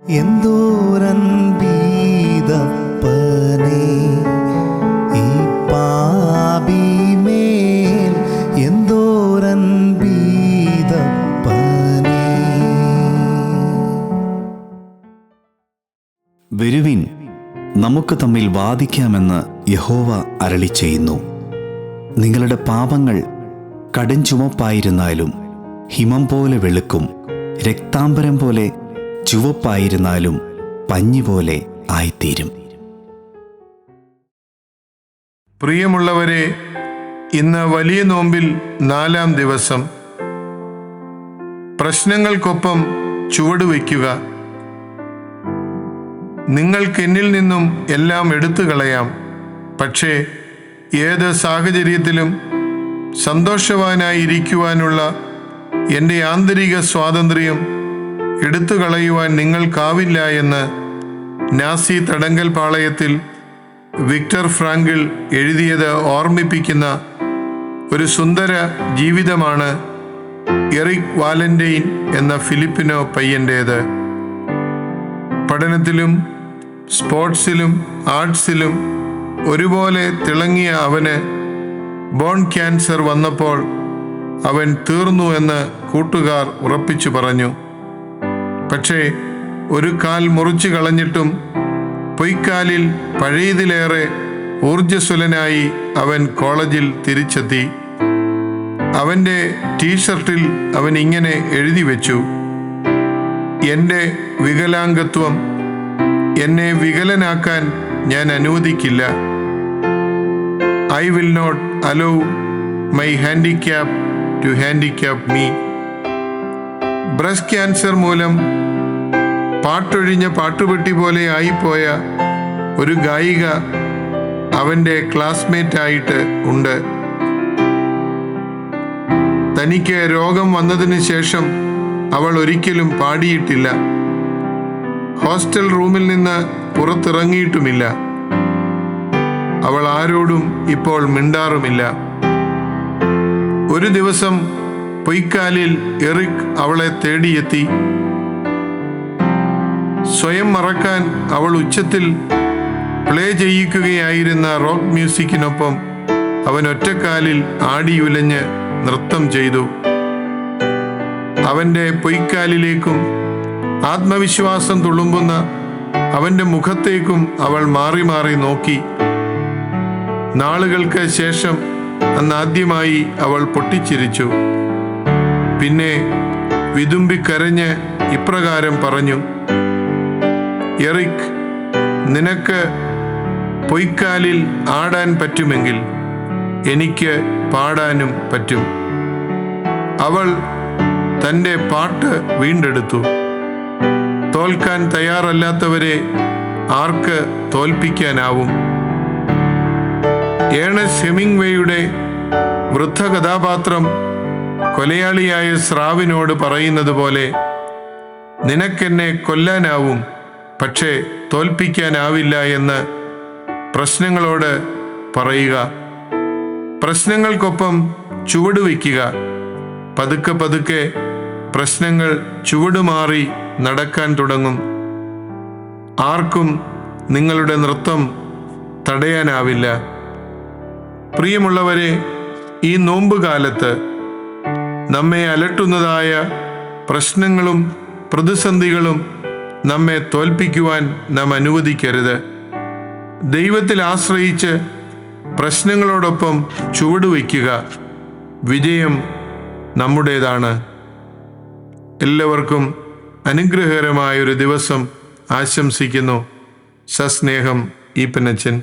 എന്തോരൻപീതപ്പനേ ഈ പാപിമേൽ എന്തോരൻപീതപ്പനേ. വരുവിൻ, നമുക്ക് തമ്മിൽ വാദിക്കാമെന്ന് യഹോവ അരുളിച്ചെയ്യുന്നു. നിങ്ങളുടെ പാപങ്ങൾ കടുംചുവപ്പായിരുന്നാലും ഹിമം പോലെ വെളുക്കും, രക്താംബരം പോലെ ചുവപ്പായിരുന്നാലും പഞ്ഞിപോലെ ആയിത്തീരും. പ്രിയമുള്ളവരെ, ഇന്ന് വലിയ നോമ്പിൽ 4-ാം ദിവസം. പ്രശ്നങ്ങൾക്കൊപ്പം ചുവടുവയ്ക്കുക. നിങ്ങൾക്ക് എന്നിൽ നിന്നും എല്ലാം എടുത്തു കളയാം, പക്ഷേ ഏത് സാഹചര്യത്തിലും സന്തോഷവാനായിരിക്കുവാനുള്ള എൻ്റെ ആന്തരിക സ്വാതന്ത്ര്യം എടുത്തു കളയുവാൻ നിങ്ങൾക്കാവില്ല എന്ന് നാസി തടങ്കൽ പാളയത്തിൽ വിക്ടർ ഫ്രാങ്കിൾ എഴുതിയത് ഓർമ്മിപ്പിക്കുന്ന ഒരു സുന്ദര ജീവിതമാണ് എറിക് വാലന്റൈൻ എന്ന ഫിലിപ്പിനോ പയ്യൻ്റേത്. പഠനത്തിലും സ്പോർട്സിലും ആർട്സിലും ഒരുപോലെ തിളങ്ങിയ അവന് ബോൺ ക്യാൻസർ വന്നപ്പോൾ അവൻ തീർന്നു എന്ന് കൂട്ടുകാർ ഉറപ്പിച്ചു പറഞ്ഞു. പക്ഷേ ഒരു കാൽ മുറിച്ചു കളഞ്ഞിട്ടും പൊയ്ക്കാലിൽ പഴയതിലേറെ ഊർജ്ജസ്വലനായി അവൻ കോളേജിൽ തിരിച്ചെത്തി. അവൻ്റെ ടീഷർട്ടിൽ അവൻ ഇങ്ങനെ എഴുതി വെച്ചു: എൻ്റെ വികലാംഗത്വം എന്നെ വികലനാക്കാൻ ഞാൻ അനുവദിക്കില്ല. I will not allow my handicap to handicap me. Breast cancer മൂലം പാട്ടൊഴിഞ്ഞ പാട്ടുപെട്ടി പോലെ ആയിപ്പോയ ഒരു ഗായിക അവൻ്റെ ക്ലാസ്മേറ്റ് ആയിട്ട് ഉണ്ട്. തനിക്ക് രോഗം വന്നതിന് ശേഷം അവൾ ഒരിക്കലും പാടിയിട്ടില്ല. ഹോസ്റ്റൽ റൂമിൽ നിന്ന് പുറത്തിറങ്ങിയിട്ടുമില്ല. അവൾ ആരോടും ഇപ്പോൾ മിണ്ടാറുമില്ല. ഒരു ദിവസം പൊയ്ക്കാലിൽ എറിക് അവളെ തേടിയെത്തി. സ്വയം മറക്കാൻ അവൾ ഉച്ചത്തിൽ പ്ലേ ചെയ്യിക്കുകയായിരുന്ന റോക്ക് മ്യൂസിക്കിനൊപ്പം അവൻ ഒറ്റക്കാലിൽ ആടിയുലഞ്ഞ് നൃത്തം ചെയ്തു. അവൻ്റെ പൊയ്ക്കാലിലേക്കും ആത്മവിശ്വാസം തുളുമ്പുന്ന അവൻ്റെ മുഖത്തേക്കും അവൾ മാറി മാറി നോക്കി. നാളുകൾക്ക് ശേഷം അന്നാദ്യമായി അവൾ പൊട്ടിച്ചിരിച്ചു. പിന്നെ വിതുമ്പിക്കരഞ്ഞ് ഇപ്രകാരം പറഞ്ഞു: എറിക്, നിനക്ക് പൊയ്ക്കാലിൽ ആടാൻ പറ്റുമെങ്കിൽ എനിക്ക് പാടാനും പറ്റും. അവൾ തൻ്റെ പാട്ട് വീണ്ടെടുത്തു. തോൽക്കാൻ തയ്യാറല്ലാത്തവരെ ആർക്ക് തോൽപ്പിക്കാനാവും? ഏണസ്റ്റ് ഹെമിംഗ്വേയുടെ വൃദ്ധ കഥാപാത്രം കൊലയാളിയായ സ്രാവിനോട് പറയുന്നത് പോലെ, നിനക്കെന്നെ കൊല്ലാനാവും, പക്ഷേ തോൽപ്പിക്കാനാവില്ല എന്ന് പ്രശ്നങ്ങളോട് പറയുക. പ്രശ്നങ്ങൾക്കൊപ്പം ചുവടുവയ്ക്കുക. പതുക്കെ പതുക്കെ പ്രശ്നങ്ങൾ ചുവടുമാറി നടക്കാൻ തുടങ്ങും. ആർക്കും നിങ്ങളുടെ നൃത്തം തടയാനാവില്ല. പ്രിയമുള്ളവരെ, ഈ നോമ്പുകാലത്ത് നമ്മെ അലട്ടുന്നതായ പ്രശ്നങ്ങളും പ്രതിസന്ധികളും നമ്മെ തോൽപ്പിക്കുവാൻ നാം അനുവദിക്കരുത്. ദൈവത്തിൽ ആശ്രയിച്ച് പ്രശ്നങ്ങളോടൊപ്പം ചുവടുവയ്ക്കുക. വിജയം നമ്മുടേതാണ്. എല്ലാവർക്കും അനുഗ്രഹകരമായൊരു ദിവസം ആശംസിക്കുന്നു. സസ്നേഹം, ഈപ്പനച്ചൻ.